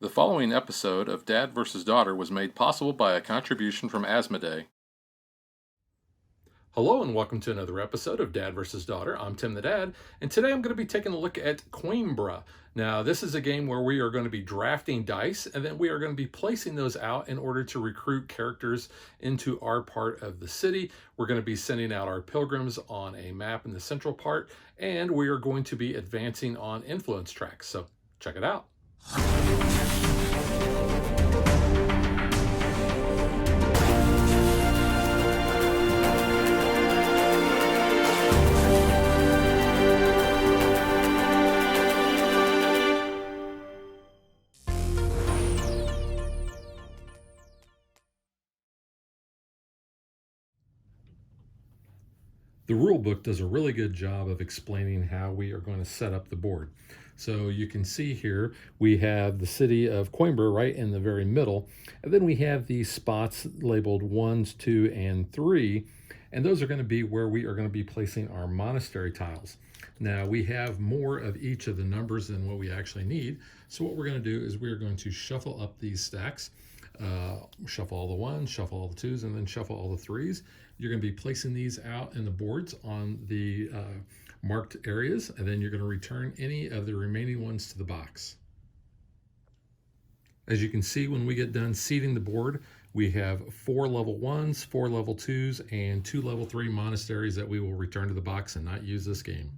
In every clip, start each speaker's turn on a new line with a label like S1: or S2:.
S1: The following episode of Dad vs. Daughter was made possible by a contribution from Asmodee. Hello and welcome to another episode of Dad vs. Daughter. I'm Tim the Dad, and today I'm going to be taking a look at Coimbra. Now, this is a game where we are going to be drafting dice, and then we are going to be placing those out in order to recruit characters into our part of the city. We're going to be sending out our pilgrims on a map in the central part, and we are going to be advancing on influence tracks. So check it out. The rule book does a really good job of explaining how we are going to set up the board. So you can see here we have the city of Coimbra right in the very middle, and then we have these spots labeled 1, 2, and 3, and those are going to be where we are going to be placing our monastery tiles. Now we have more of each of the numbers than what we actually need, so what we're going to do is we're going to shuffle up these stacks. Shuffle all the ones, shuffle all the twos, and then shuffle all the threes. You're going to be placing these out in the boards on the marked areas, and then you're going to return any of the remaining ones to the box. As you can see, when we get done seating the board, we have 4 level 1s, 4 level 2s, and 2 level 3 monasteries that we will return to the box and not use this game.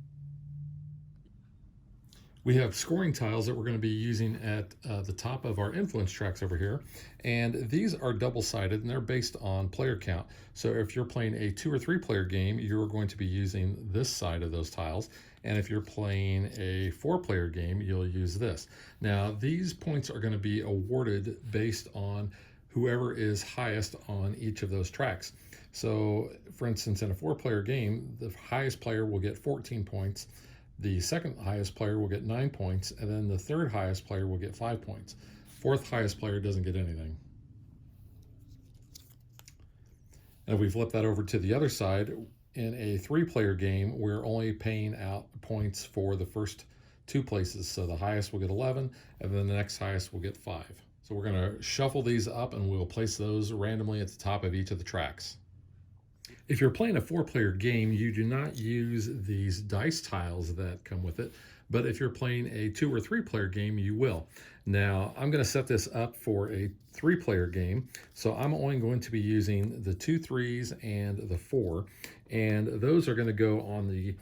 S1: We have scoring tiles that we're going to be using at the top of our influence tracks over here. And these are double-sided and they're based on player count. So if you're playing a 2 or 3 player game, you're going to be using this side of those tiles. And if you're playing a 4 player game, you'll use this. Now, these points are going to be awarded based on whoever is highest on each of those tracks. So for instance, in a 4 player game, the highest player will get 14 points. The second highest player will get 9 points, and then the third highest player will get 5 points. Fourth highest player doesn't get anything. And if we flip that over to the other side, in a 3-player game, we're only paying out points for the first 2 places. So the highest will get 11, and then the next highest will get 5. So we're going to shuffle these up, and we'll place those randomly at the top of each of the tracks. If you're playing a 4-player game, you do not use these dice tiles that come with it, but if you're playing a 2 or 3-player game, you will. Now, I'm going to set this up for a 3-player game, so I'm only going to be using the 2 3s and the 4, and those are going to go on the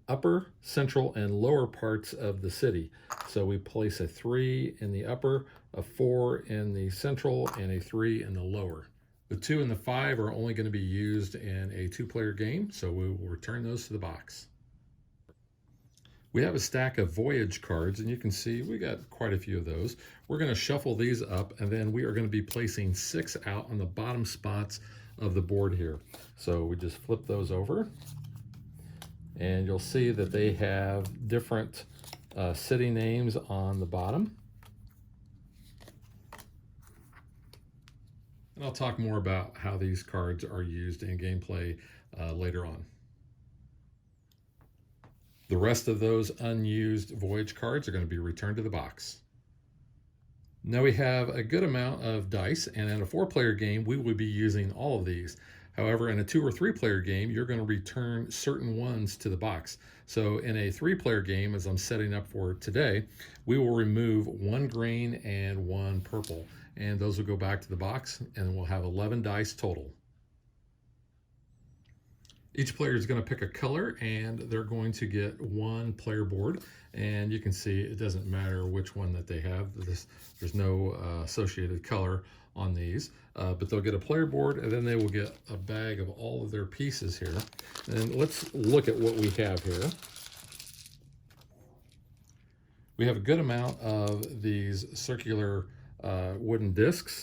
S1: upper, central, and lower parts of the city. So we place a 3 in the upper, a 4 in the central, and a 3 in the lower. The 2 and the 5 are only going to be used in a 2-player game, so we will return those to the box. We have a stack of voyage cards, and you can see we got quite a few of those. We're going to shuffle these up, and then we are going to be placing 6 out on the bottom spots of the board here. So we just flip those over, and you'll see that they have different city names on the bottom. And I'll talk more about how these cards are used in gameplay later on. The rest of those unused voyage cards are going to be returned to the box. Now we have a good amount of dice, and in a 4-player game, we will be using all of these. However, in a 2 or 3-player game, you're going to return certain ones to the box. So in a 3-player game, as I'm setting up for today, we will remove 1 green and 1 purple, and those will go back to the box, and we'll have 11 dice total. Each player is going to pick a color, and they're going to get 1 player board, and you can see it doesn't matter which one that they have. There's no associated color on these, but they'll get a player board, and then they will get a bag of all of their pieces here. And let's look at what we have here. We have a good amount of these circular wooden discs.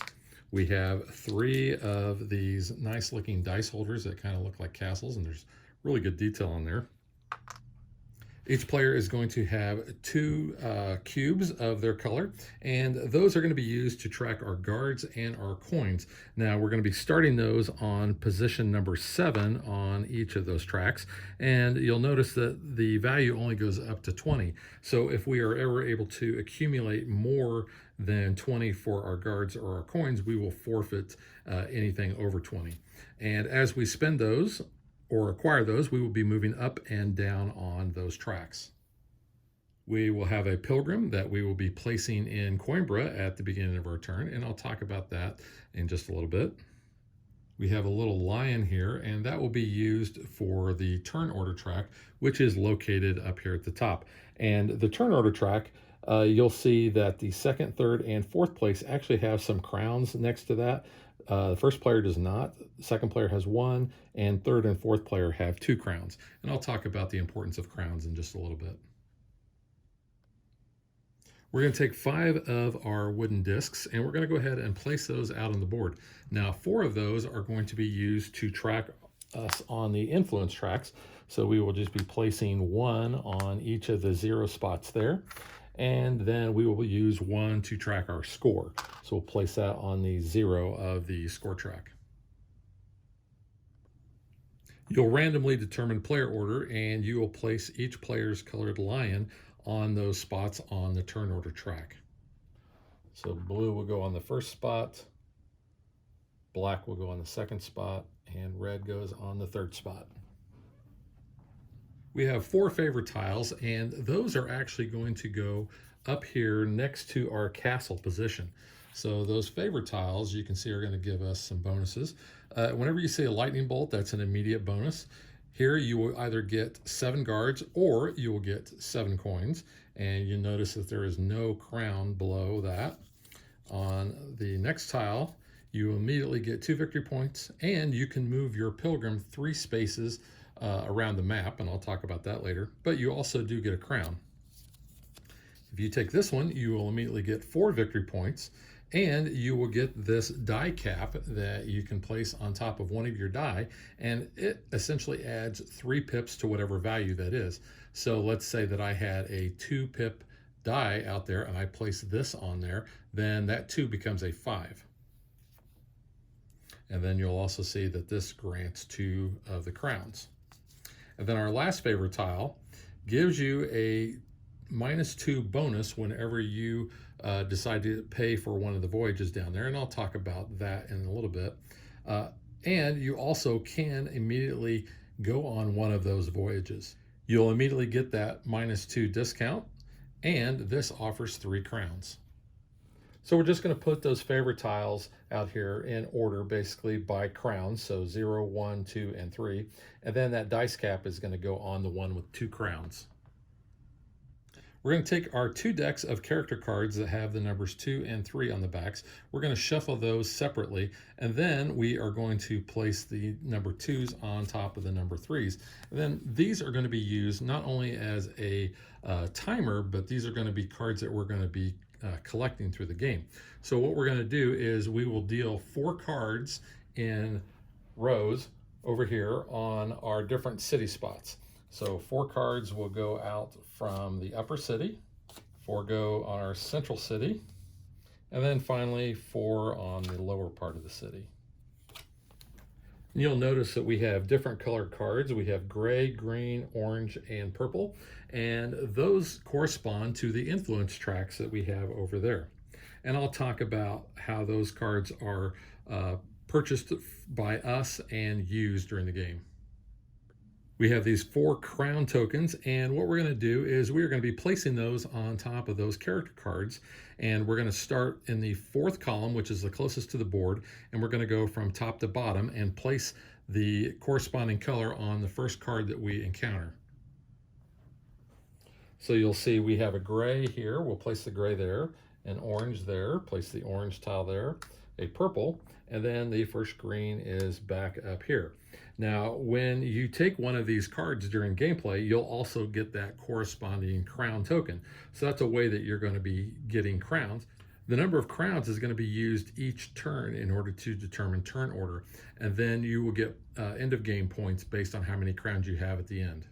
S1: We have 3 of these nice looking dice holders that kind of look like castles, and there's really good detail on there. Each player is going to have two cubes of their color, and those are going to be used to track our guards and our coins. Now, we're going to be starting those on position number 7 on each of those tracks, and you'll notice that the value only goes up to 20. So if we are ever able to accumulate more than 20 for our guards or our coins, we will forfeit anything over 20. And as we spend those, or acquire those, we will be moving up and down on those tracks. We will have a pilgrim that we will be placing in Coimbra at the beginning of our turn, and I'll talk about that in just a little bit. We have a little lion here, and that will be used for the turn order track, which is located up here at the top. And the turn order track, you'll see that the second, third, and fourth place actually have some crowns next to that. The first player does not, the second player has 1, and third and fourth player have 2 crowns. And I'll talk about the importance of crowns in just a little bit. We're going to take 5 of our wooden discs, and we're going to go ahead and place those out on the board. Now, 4 of those are going to be used to track us on the influence tracks. So we will just be placing 1 on each of the 0 spots there. And then we will use 1 to track our score. So we'll place that on the 0 of the score track. You'll randomly determine player order, and you will place each player's colored lion on those spots on the turn order track. So blue will go on the first spot, black will go on the second spot, and red goes on the third spot. We have 4 favorite tiles, and those are actually going to go up here next to our castle position. So those favorite tiles, you can see, are going to give us some bonuses. Whenever you see a lightning bolt, that's an immediate bonus. Here you will either get 7 guards or you will get 7 coins, and you notice that there is no crown below that. On the next tile, you immediately get 2 victory points, and you can move your pilgrim 3 spaces around the map, and I'll talk about that later, but you also do get a crown. If you take this one, you will immediately get 4 victory points, and you will get this die cap that you can place on top of one of your die, and it essentially adds 3 pips to whatever value that is. So let's say that I had a 2 pip die out there, and I place this on there, then that 2 becomes a 5. And then you'll also see that this grants 2 of the crowns. And then our last favorite tile gives you a -2 bonus whenever you decide to pay for one of the voyages down there, and I'll talk about that in a little bit. And you also can immediately go on one of those voyages. You'll immediately get that -2 discount, and this offers 3 crowns. So we're just going to put those favorite tiles out here in order, basically by crowns, so 0, 1, 2, and 3. And then that dice cap is going to go on the one with 2 crowns. We're going to take our 2 decks of character cards that have the numbers 2 and 3 on the backs. We're going to shuffle those separately, and then we are going to place the number 2s on top of the number 3s. And then these are going to be used not only as a timer, but these are going to be cards that we're going to be collecting through the game. So what we're going to do is we will deal 4 cards in rows over here on our different city spots. So 4 cards will go out from the upper city, 4 go on our central city, and then finally 4 on the lower part of the city. And you'll notice that we have different colored cards. We have gray, green, orange, and purple, and those correspond to the influence tracks that we have over there. And I'll talk about how those cards are purchased by us and used during the game. We have these 4 crown tokens, and what we're going to do is we're going to be placing those on top of those character cards, and we're going to start in the 4th column, which is the closest to the board, and we're going to go from top to bottom and place the corresponding color on the first card that we encounter. So you'll see we have a gray here, we'll place the gray there, an orange there, place the orange tile there, a purple, and then the first green is back up here. Now, when you take one of these cards during gameplay, you'll also get that corresponding crown token. So that's a way that you're going to be getting crowns. The number of crowns is going to be used each turn in order to determine turn order, and then you will get end of game points based on how many crowns you have at the end.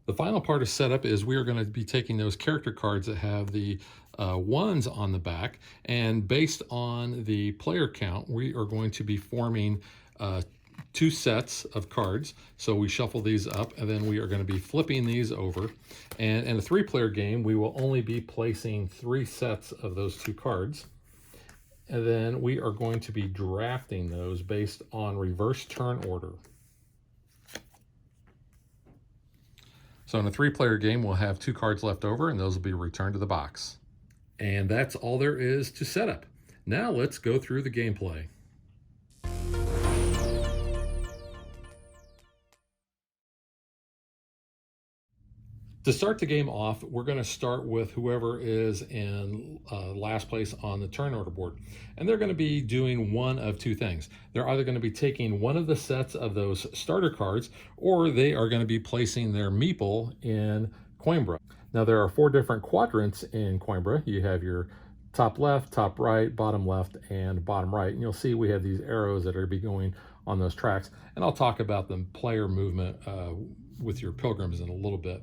S1: The final part of setup is we are going to be taking those character cards that have the ones on the back, and based on the player count, we are going to be forming two sets of cards. So we shuffle these up, and then we are going to be flipping these over. And in a 3-player game, we will only be placing 3 sets of those 2 cards. And then we are going to be drafting those based on reverse turn order. So in a 3-player game, we'll have 2 cards left over, and those will be returned to the box. And that's all there is to setup. Now let's go through the gameplay. To start the game off, we're going to start with whoever is in last place on the turn order board. And they're going to be doing one of 2 things. They're either going to be taking one of the sets of those starter cards, or they are going to be placing their meeple in Coimbra. Now, there are 4 different quadrants in Coimbra. You have your top left, top right, bottom left, and bottom right. And you'll see we have these arrows that are going to be going on those tracks. And I'll talk about the player movement with your pilgrims in a little bit.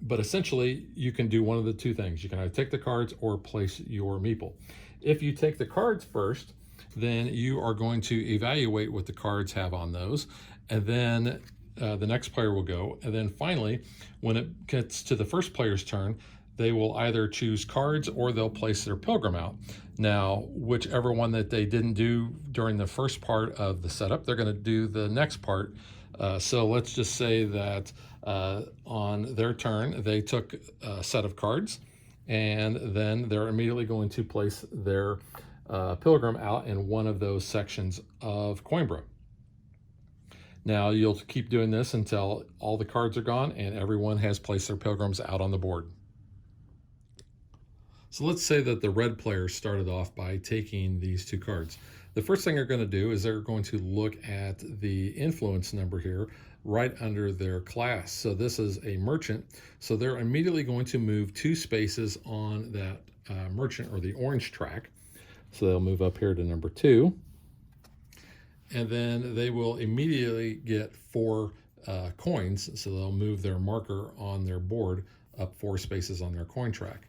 S1: But essentially, you can do one of the 2 things. You can either take the cards or place your meeple. If you take the cards first, then you are going to evaluate what the cards have on those, and then the next player will go. And then finally, when it gets to the first player's turn, they will either choose cards or they'll place their pilgrim out. Now, whichever one that they didn't do during the first part of the setup, they're going to do the next part. So let's just say that on their turn, they took a set of cards, and then they're immediately going to place their pilgrim out in one of those sections of Coimbra. Now, you'll keep doing this until all the cards are gone and everyone has placed their pilgrims out on the board. So let's say that the red player started off by taking these 2 cards. The first thing they're going to do is they're going to look at the influence number here right under their class. So this is a merchant. So they're immediately going to move 2 spaces on that merchant, or the orange track. So they'll move up here to number 2. And then they will immediately get 4 coins. So they'll move their marker on their board up 4 spaces on their coin track.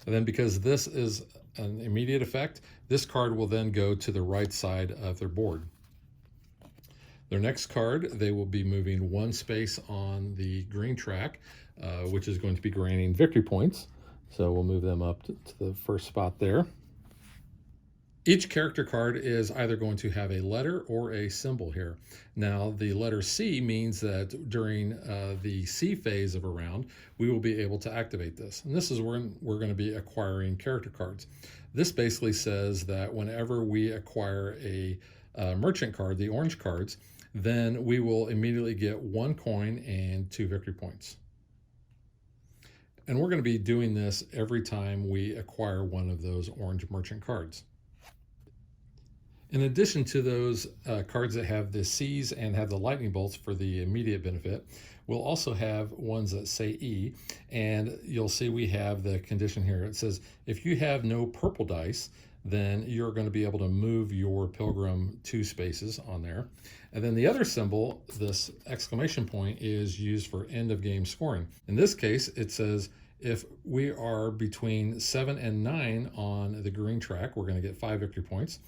S1: And then because this is an immediate effect, this card will then go to the right side of their board. Their next card, they will be moving 1 space on the green track, which is going to be granting victory points. So we'll move them up to the first spot there. Each character card is either going to have a letter or a symbol here. Now, the letter C means that during the C phase of a round, we will be able to activate this. And this is when we're going to be acquiring character cards. This basically says that whenever we acquire a merchant card, the orange cards, then we will immediately get 1 coin and 2 victory points. And we're going to be doing this every time we acquire one of those orange merchant cards. In addition to those cards that have the C's and have the lightning bolts for the immediate benefit, we'll also have ones that say E, and you'll see we have the condition here. It says if you have no purple dice, then you're going to be able to move your pilgrim 2 spaces on there. And then the other symbol, this exclamation point, is used for end of game scoring. In this case, it says if we are between 7 and 9 on the green track, we're going to get 5 victory points.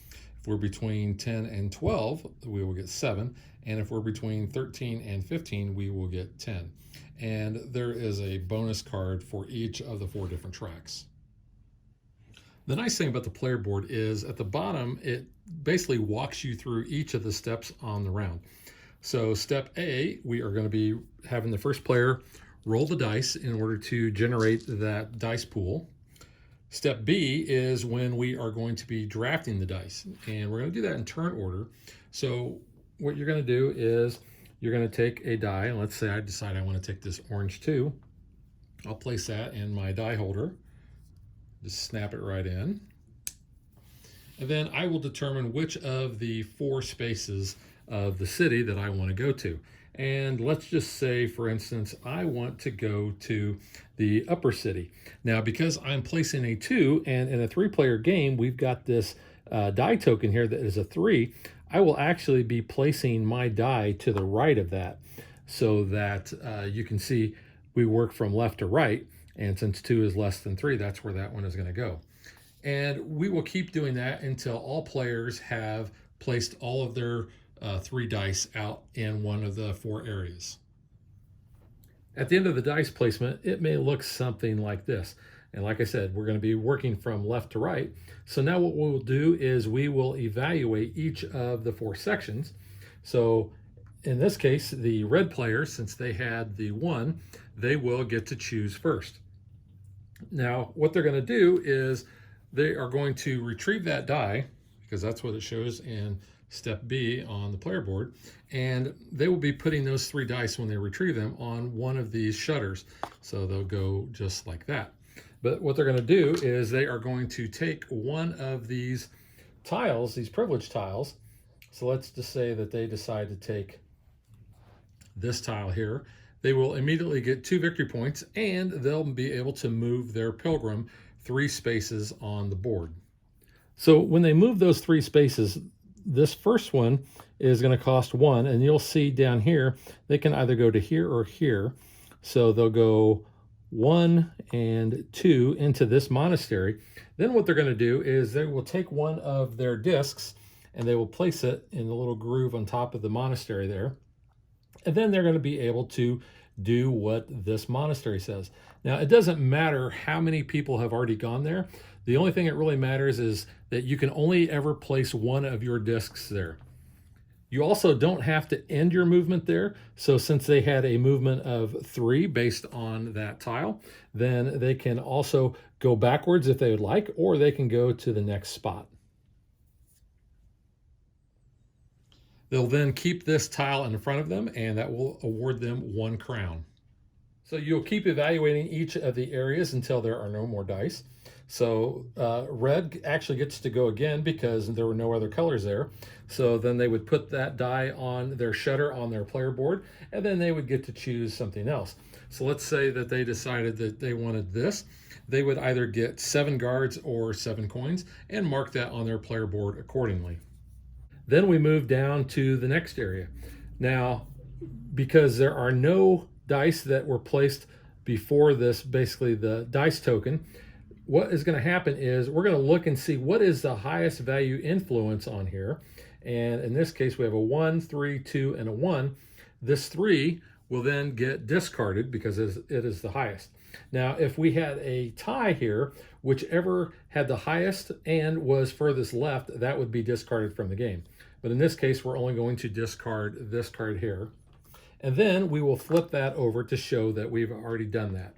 S1: If we're between 10 and 12, we will get 7. And if we're between 13 and 15, we will get 10. And there is a bonus card for each of the 4 different tracks. The nice thing about the player board is at the bottom, it basically walks you through each of the steps on the round. So step A, we are going to be having the first player roll the dice in order to generate that dice pool. Step B is when we are going to be drafting the dice, and we're going to do that in turn order. So what you're going to do is you're going to take a die, and let's say I decide I want to take this orange 2. I'll place that in my die holder. Just snap it right in. And then I will determine which of the 4 spaces of the city that I want to go to. And let's just say, for instance, I want to go to the upper city. Now, because I'm placing a 2, and in a 3-player game, we've got this die token here that is a 3, I will actually be placing my die to the right of that. so that you can see we work from left to right. And since 2 is less than 3, that's where that one is going to go. And we will keep doing that until all players have placed all of their 3 dice out in one of the 4 areas. At the end of the dice placement, it may look something like this. And like I said, we're going to be working from left to right. So now what we'll do is we will evaluate each of the 4 sections. So in this case, the red players, since they had the 1, they will get to choose first. Now, what they're going to do is they are going to retrieve that die, because that's what it shows in step B on the player board, and they will be putting those 3 dice when they retrieve them on one of these shutters. So they'll go just like that. But what they're going to do is they are going to take one of these tiles, these privilege tiles. So let's just say that they decide to take this tile here. They will immediately get 2 victory points, and they'll be able to move their pilgrim 3 spaces on the board. So when they move those 3 spaces, this first one is going to cost 1, and you'll see down here they can either go to here or here. So they'll go 1 and 2 into this monastery. Then what they're going to do is they will take one of their discs and they will place it in the little groove on top of the monastery there. And then they're going to be able to do what this monastery says. Now, it doesn't matter how many people have already gone there. The only thing that really matters is that you can only ever place one of your discs there. You also don't have to end your movement there. So since they had a movement of 3 based on that tile, then they can also go backwards if they would like, or they can go to the next spot. They'll then keep this tile in front of them, and that will award them 1 crown. So you'll keep evaluating each of the areas until there are no more dice. So red actually gets to go again because there were no other colors there. So then they would put that die on their shutter on their player board, and then they would get to choose something else. So let's say that they decided that they wanted this. They would either get 7 guards or 7 coins and mark that on their player board accordingly. Then we move down to the next area. Now, because there are no dice that were placed before this, basically the dice token, what is going to happen is we're going to look and see what is the highest value influence on here. And in this case, we have a 1, 3, 2, and a 1. This 3 will then get discarded because it is the highest. Now, if we had a tie here, whichever had the highest and was furthest left, that would be discarded from the game. But in this case, we're only going to discard this card here. And then we will flip that over to show that we've already done that.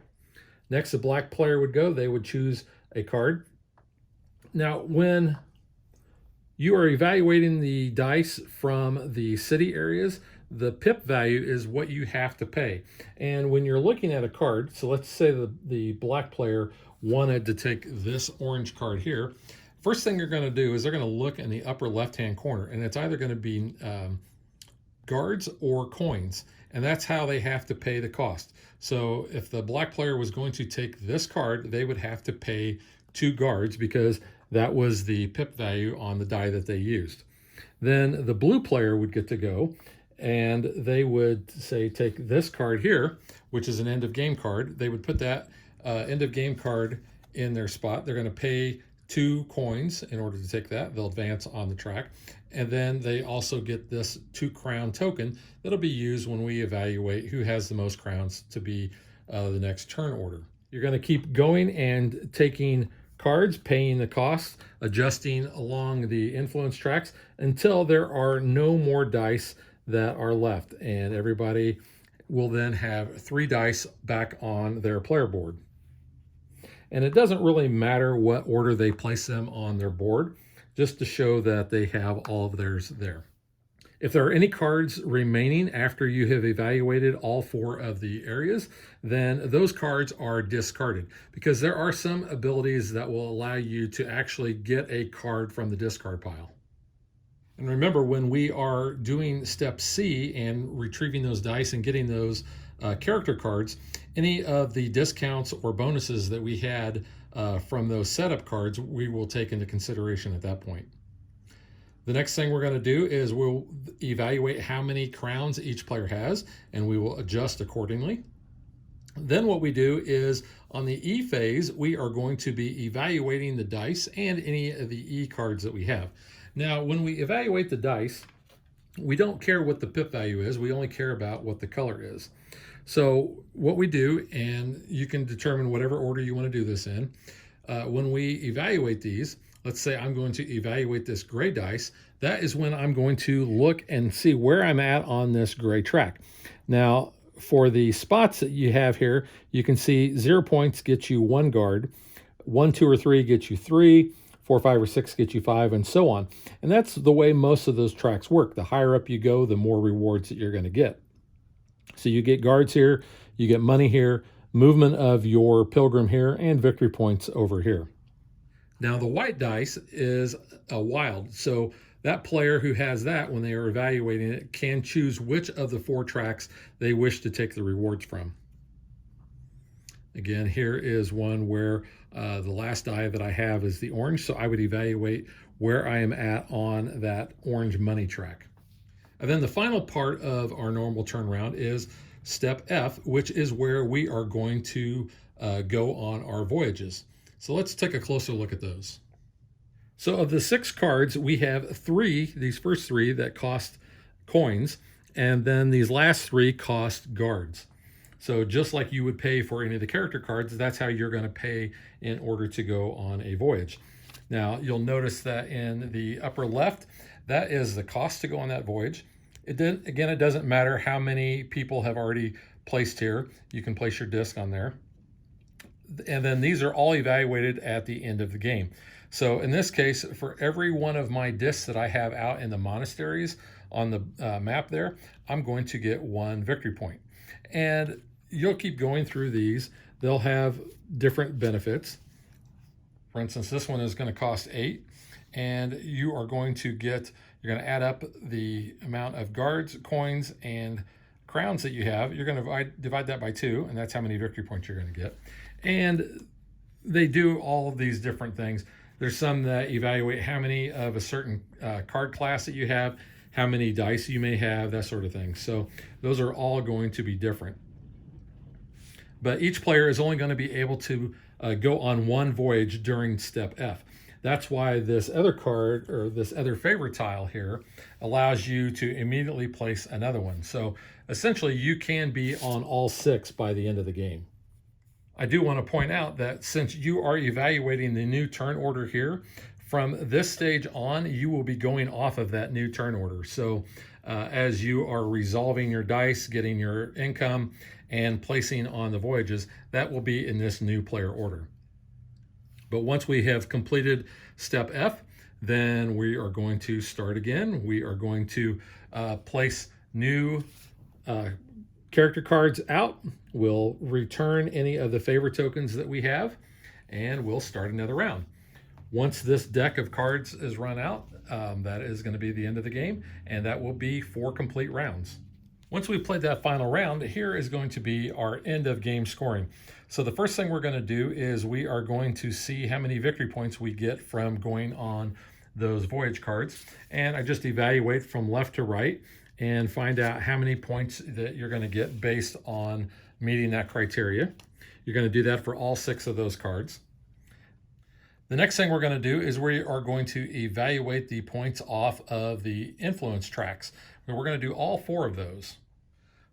S1: Next, the black player would go. They would choose a card. Now, when you are evaluating the dice from the city areas, the pip value is what you have to pay. And when you're looking at a card, so let's say the black player wanted to take this orange card here. First thing they're going to do is they're going to look in the upper left-hand corner, and it's either going to be guards or coins, and that's how they have to pay the cost. So if the black player was going to take this card, they would have to pay 2 guards because that was the pip value on the die that they used. Then the blue player would get to go, and they would say take this card here, which is an end of game card. They would put that end of game card in their spot. They're going to pay 2 coins in order to take that. They'll advance on the track. And then they also get this 2 crown token that'll be used when we evaluate who has the most crowns to be the next turn order. You're going to keep going and taking cards, paying the cost, adjusting along the influence tracks until there are no more dice that are left. And everybody will then have 3 dice back on their player board. And it doesn't really matter what order they place them on their board, just to show that they have all of theirs there. If there are any cards remaining after you have evaluated all 4 of the areas, then those cards are discarded because there are some abilities that will allow you to actually get a card from the discard pile. And remember, when we are doing step C and retrieving those dice and getting those character cards, any of the discounts or bonuses that we had from those setup cards, we will take into consideration at that point. The next thing we're going to do is we'll evaluate how many crowns each player has, and we will adjust accordingly. Then what we do is on the E phase, we are going to be evaluating the dice and any of the E cards that we have. Now, when we evaluate the dice, we don't care what the pip value is. We only care about what the color is. So what we do, and you can determine whatever order you want to do this in, when we evaluate these, let's say I'm going to evaluate this gray dice, that is when I'm going to look and see where I'm at on this gray track. Now, for the spots that you have here, you can see 0 points gets you 1 guard, 1, 2, or 3 gets you 3, 4, 5, or 6 gets you 5, and so on. And that's the way most of those tracks work. The higher up you go, the more rewards that you're going to get. So you get guards here, you get money here, movement of your pilgrim here, and victory points over here. Now the white dice is a wild. So that player who has that, when they are evaluating it, can choose which of the 4 tracks they wish to take the rewards from. Again, here is one where the last die that I have is the orange, so I would evaluate where I am at on that orange money track. And then the final part of our normal turnaround is step F, which is where we are going to go on our voyages. So let's take a closer look at those. So of the 6 cards, we have 3, these first 3 that cost coins, and then these last 3 cost guards. So just like you would pay for any of the character cards, that's how you're going to pay in order to go on a voyage. Now, you'll notice that in the upper left, that is the cost to go on that voyage. Again, it doesn't matter how many people have already placed here. You can place your disc on there. And then these are all evaluated at the end of the game. So in this case, for every one of my discs that I have out in the monasteries on the map there, I'm going to get 1 victory point. And you'll keep going through these. They'll have different benefits. For instance, this one is going to cost 8, and you are going to get, you're going to add up the amount of guards, coins, and crowns that you have. You're going to divide that by 2, and that's how many victory points you're going to get. And they do all of these different things. There's some that evaluate how many of a certain card class that you have, how many dice you may have, that sort of thing. So those are all going to be different. But each player is only going to be able to go on 1 voyage during step F. That's why this other card, or this other favorite tile here, allows you to immediately place another one. So essentially you can be on all 6 by the end of the game. I do want to point out that since you are evaluating the new turn order here, from this stage on, you will be going off of that new turn order. So as you are resolving your dice, getting your income, and placing on the voyages, that will be in this new player order. But once we have completed step F, then we are going to start again. We are going to place new character cards out. We'll return any of the favor tokens that we have, and we'll start another round. Once this deck of cards is run out, that is going to be the end of the game, and that will be 4 complete rounds. Once we've played that final round, here is going to be our end of game scoring. So the first thing we're going to do is we are going to see how many victory points we get from going on those voyage cards. And I just evaluate from left to right and find out how many points that you're going to get based on meeting that criteria. You're going to do that for all 6 of those cards. The next thing we're going to do is we are going to evaluate the points off of the influence tracks. And we're going to do all 4 of those.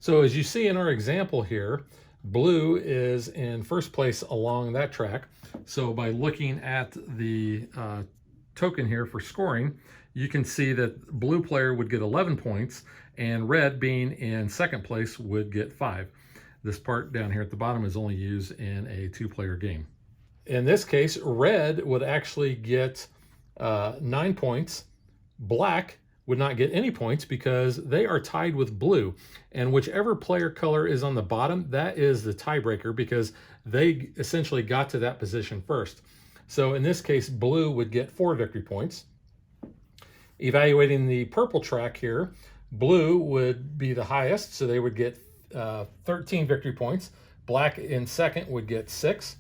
S1: So as you see in our example here, blue is in first place along that track. So by looking at the token here for scoring, you can see that blue player would get 11 points, and red, being in second place, would get 5. This part down here at the bottom is only used in a 2-player game. In this case, red would actually get 9 points. Black would not get any points because they are tied with blue. And whichever player color is on the bottom, that is the tiebreaker because they essentially got to that position first. So in this case, blue would get 4 victory points. Evaluating the purple track here, blue would be the highest, so they would get 13 victory points. Black in second would get 6.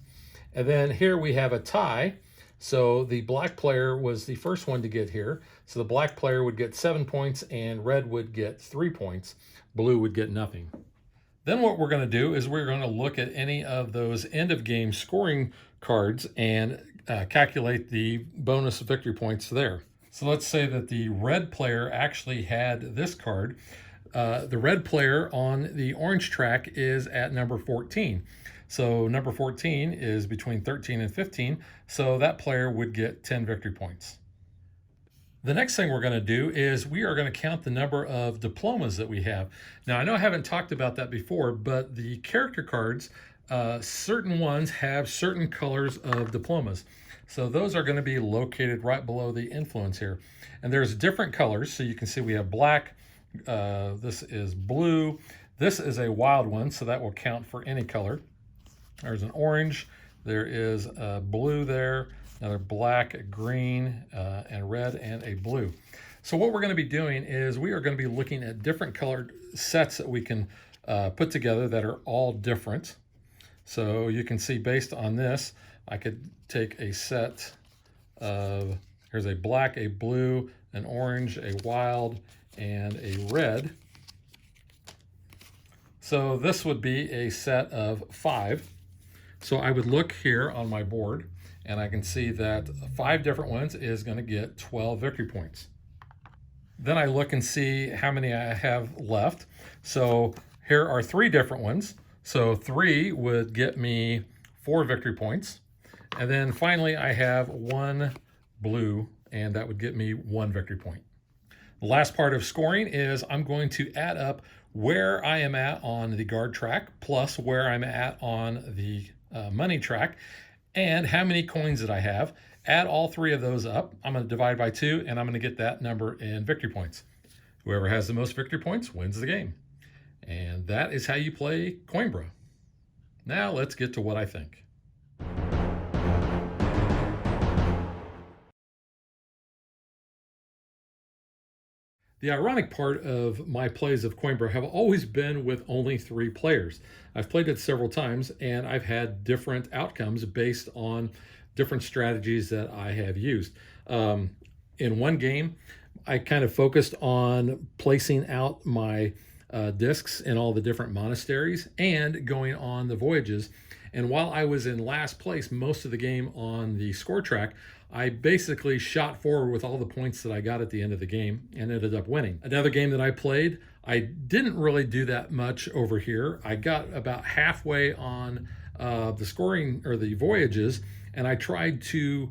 S1: And then here we have a tie. So the black player was the first one to get here. So the black player would get 7 points and red would get 3 points. Blue would get nothing. Then what we're going to do is we're going to look at any of those end of game scoring cards and calculate the bonus victory points there. So let's say that the red player actually had this card. The red player on the orange track is at number 14. So number 14 is between 13 and 15. So that player would get 10 victory points. The next thing we're going to do is we are going to count the number of diplomas that we have. Now, I know I haven't talked about that before, but the character cards, certain ones have certain colors of diplomas. So those are going to be located right below the influence here. And there's different colors. So you can see we have black. This is blue. This is a wild one, so that will count for any color. There's an orange. There is a blue there. Another black, a green, and red, and a blue. So what we're going to be doing is we are going to be looking at different colored sets that we can put together that are all different. So you can see based on this, I could take a set of, here's a black, a blue, an orange, a wild, and a red. So this would be a set of 5. So I would look here on my board, and I can see that 5 different ones is going to get 12 victory points. Then I look and see how many I have left. So here are 3 different ones. So 3 would get me 4 victory points. And then finally I have 1 blue, and that would get me 1 victory point. The last part of scoring is I'm going to add up where I am at on the guard track plus where I'm at on the money track, and how many coins that I have. Add all 3 of those up. I'm going to divide by 2, and I'm going to get that number in victory points. Whoever has the most victory points wins the game. And that is how you play Coimbra. Now let's get to what I think. The ironic part of my plays of Coimbra have always been with only 3 players. I've played it several times, and I've had different outcomes based on different strategies that I have used. In one game, I kind of focused on placing out my discs in all the different monasteries and going on the voyages. And while I was in last place most of the game on the score track, I basically shot forward with all the points that I got at the end of the game and ended up winning. Another game that I played, I didn't really do that much over here. I got about halfway on the scoring or the voyages, and I tried to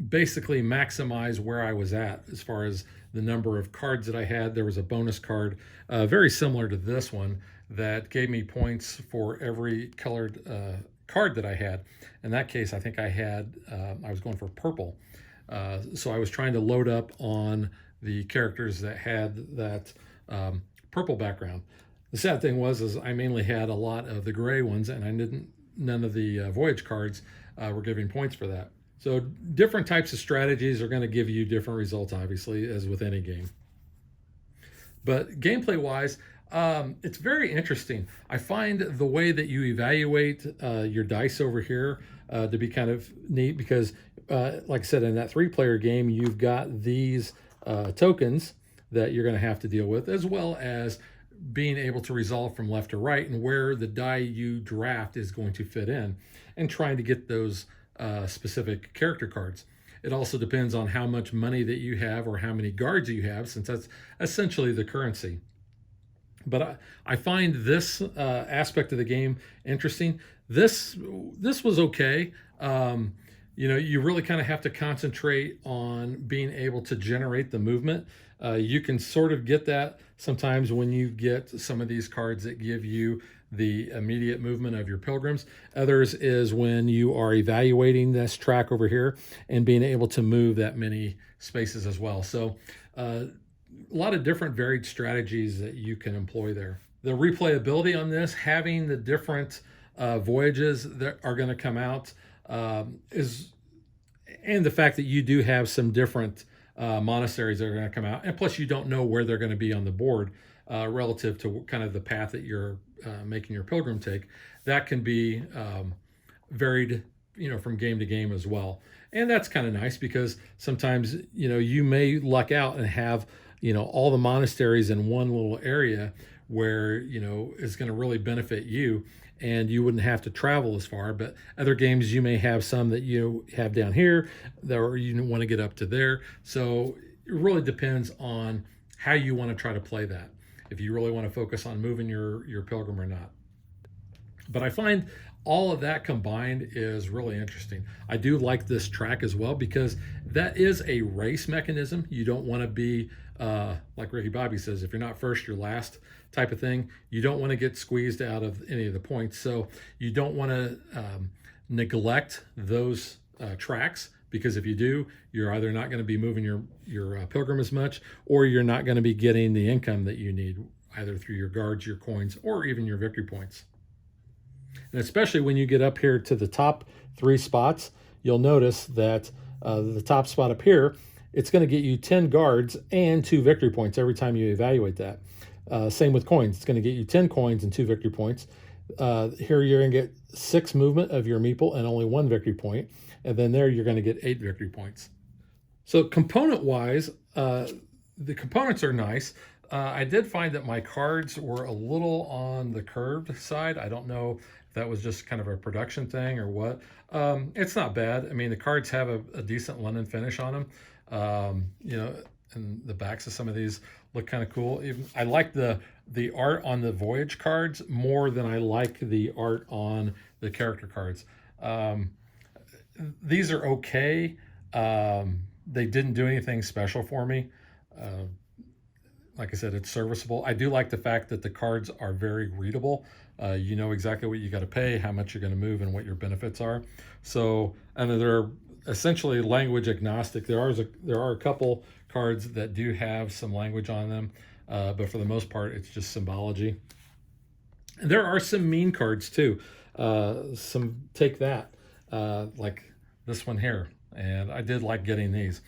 S1: basically maximize where I was at as far as the number of cards that I had. There was a bonus card very similar to this one that gave me points for every colored card that I had. In that case, I think I was going for purple. So I was trying to load up on the characters that had that purple background. The sad thing was I mainly had a lot of the gray ones, and none of the voyage cards were giving points for that. So different types of strategies are going to give you different results, obviously, as with any game. But gameplay-wise, it's very interesting. I find the way that you evaluate your dice over here to be kind of neat because, like I said, in that 3-player game, you've got these tokens that you're going to have to deal with, as well as being able to resolve from left to right and where the die you draft is going to fit in, and trying to get those specific character cards. It also depends on how much money that you have or how many guards you have, since that's essentially the currency. But I find this aspect of the game interesting. This was okay. You really kind of have to concentrate on being able to generate the movement. You can sort of get that sometimes when you get some of these cards that give you the immediate movement of your pilgrims. Others is when you are evaluating this track over here and being able to move that many spaces as well. So a lot of different varied strategies that you can employ there. The replayability on this, having the different voyages that are going to come out and the fact that you do have some different monasteries that are going to come out, and plus you don't know where they're going to be on the board relative to kind of the path that you're making your pilgrim take. That can be varied, from game to game as well. And that's kind of nice because sometimes, you may luck out and have, all the monasteries in one little area where, is going to really benefit you, and you wouldn't have to travel as far. But other games, you may have some that you have down here that, or you want to get up to there. So it really depends on how you want to try to play that, if you really want to focus on moving your pilgrim or not. But I find all of that combined is really interesting. I do like this track as well because that is a race mechanism. You don't want to be, like Ricky Bobby says, if you're not first, you're last type of thing. You don't want to get squeezed out of any of the points. So you don't want to neglect those tracks, because if you do, you're either not going to be moving your pilgrim as much, or you're not going to be getting the income that you need, either through your guards, your coins, or even your victory points. And especially when you get up here to the top 3 spots, you'll notice that the top spot up here, it's going to get you 10 guards and 2 victory points every time you evaluate that. Same with coins. It's going to get you 10 coins and 2 victory points. Here you're going to get 6 movement of your meeple and only 1 victory point. And then there you're going to get 8 victory points. So component-wise, the components are nice. I did find that my cards were a little on the curved side. I don't know if that was just kind of a production thing or what. It's not bad. I mean, the cards have a decent linen finish on them. And the backs of some of these look kind of cool. Even I like the art on the Voyage cards more than I like the art on the character cards. These are okay. They didn't do anything special for me. Like I said, it's serviceable. I do like the fact that the cards are very readable. You know exactly what you got to pay, how much you're going to move, and what your benefits are. So, and they're essentially language agnostic. There are a couple cards that do have some language on them, but for the most part, it's just symbology. And there are some mean cards too. Take that, like this one here. And I did like getting these.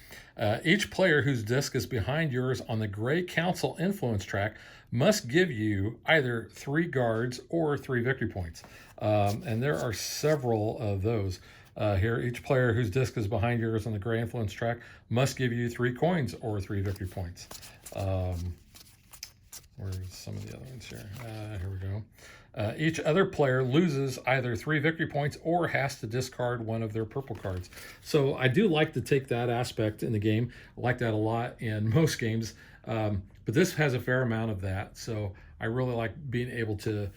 S1: Each player whose disc is behind yours on the Grey Council influence track must give you either 3 guards or 3 victory points. And there are several of those. Here, each player whose disc is behind yours on the Grey influence track must give you 3 coins or 3 victory points. Where's some of the other ones here? Here we go. Each other player loses either 3 victory points or has to discard one of their purple cards. So I do like to take that aspect in the game. I like that a lot in most games, but this has a fair amount of that. So I really like being able to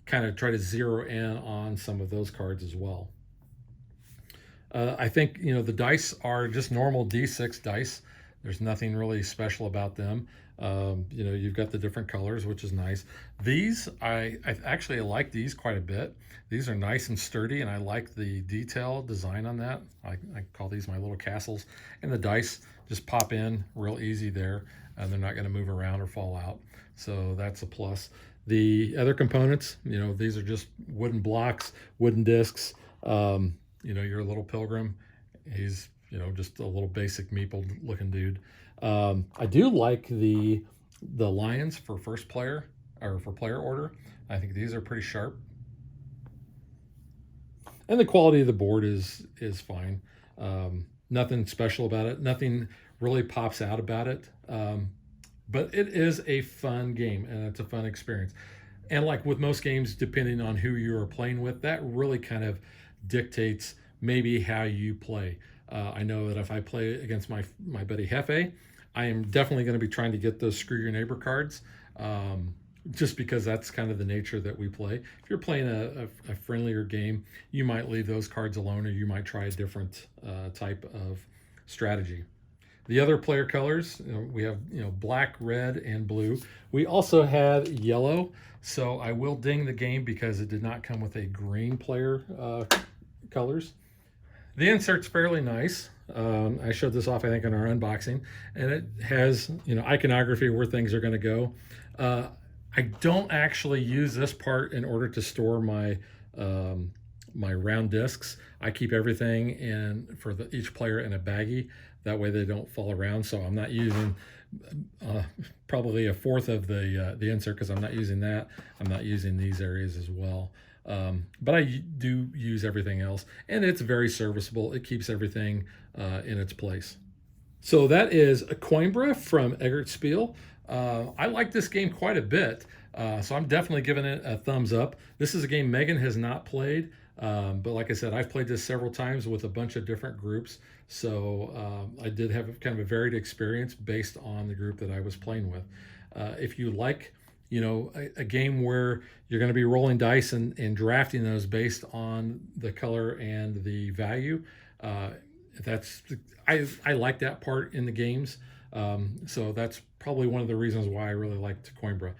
S1: kind of try to zero in on some of those cards as well. I think, the dice are just normal D6 dice. There's nothing really special about them. You've got the different colors, which is nice. These, I actually like these quite a bit. These are nice and sturdy, and I like the detail design on that. I call these my little castles. And the dice just pop in real easy there, and they're not going to move around or fall out. So that's a plus. The other components, these are just wooden blocks, wooden discs. Your little pilgrim, he's just a little basic meeple looking dude. I do like the lions for first player, or for player order. I think these are pretty sharp. And the quality of the board is fine. Nothing special about it. Nothing really pops out about it. But it is a fun game, and it's a fun experience. And like with most games, depending on who you are playing with, that really kind of dictates maybe how you play. I know that if I play against my buddy Hefe, I am definitely going to be trying to get those Screw Your Neighbor cards, just because that's kind of the nature that we play. If you're playing a friendlier game, you might leave those cards alone, or you might try a different type of strategy. The other player colors, we have black, red, and blue. We also have yellow, so I will ding the game because it did not come with a green player colors. The insert's fairly nice. I showed this off, I think, in our unboxing, and it has, iconography where things are going to go. I don't actually use this part in order to store my my round discs. I keep everything for each player in a baggie. That way they don't fall around. So I'm not using probably a fourth of the insert, because I'm not using that. I'm not using these areas as well. but I do use everything else, and it's very serviceable. It keeps everything in its place. So that is Coimbra from Eggert Spiel. I like this game quite a bit, so I'm definitely giving it a thumbs up. This is a game Megan has not played, but like I said, I've played this several times with a bunch of different groups, so I did have kind of a varied experience based on the group that I was playing with. If you like, a game where you're going to be rolling dice and drafting those based on the color and the value, I like that part in the games. So that's probably one of the reasons why I really liked Coimbra.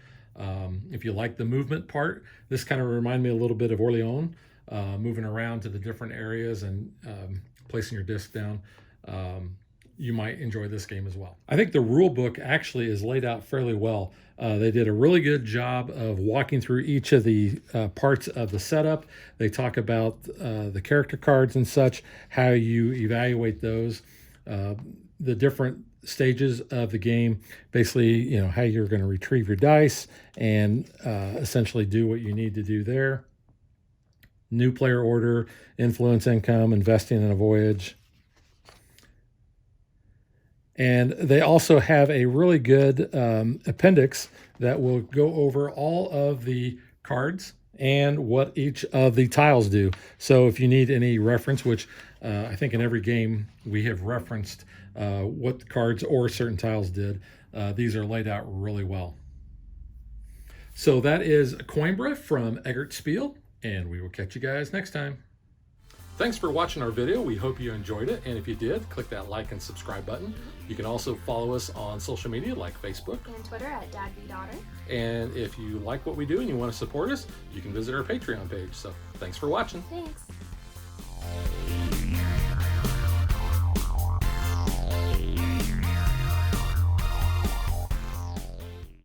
S1: If you like the movement part, this kind of reminded me a little bit of Orleans, moving around to the different areas and placing your disc down. You might enjoy this game as well. I think the rule book actually is laid out fairly well. They did a really good job of walking through each of the parts of the setup. They talk about the character cards and such, how you evaluate those, the different stages of the game, basically, how you're going to retrieve your dice and essentially do what you need to do there. New player order, influence income, investing in a voyage. And they also have a really good appendix that will go over all of the cards and what each of the tiles do. So if you need any reference, which I think in every game we have referenced what cards or certain tiles did, these are laid out really well. So that is Coimbra from Eggert Spiel, and we will catch you guys next time. Thanks for watching our video. We hope you enjoyed it. And if you did, click that like and subscribe button. You can also follow us on social media like Facebook
S2: and Twitter at DadBeDaughter.
S1: And if you like what we do and you want to support us, you can visit our Patreon page. So thanks for watching.
S2: Thanks.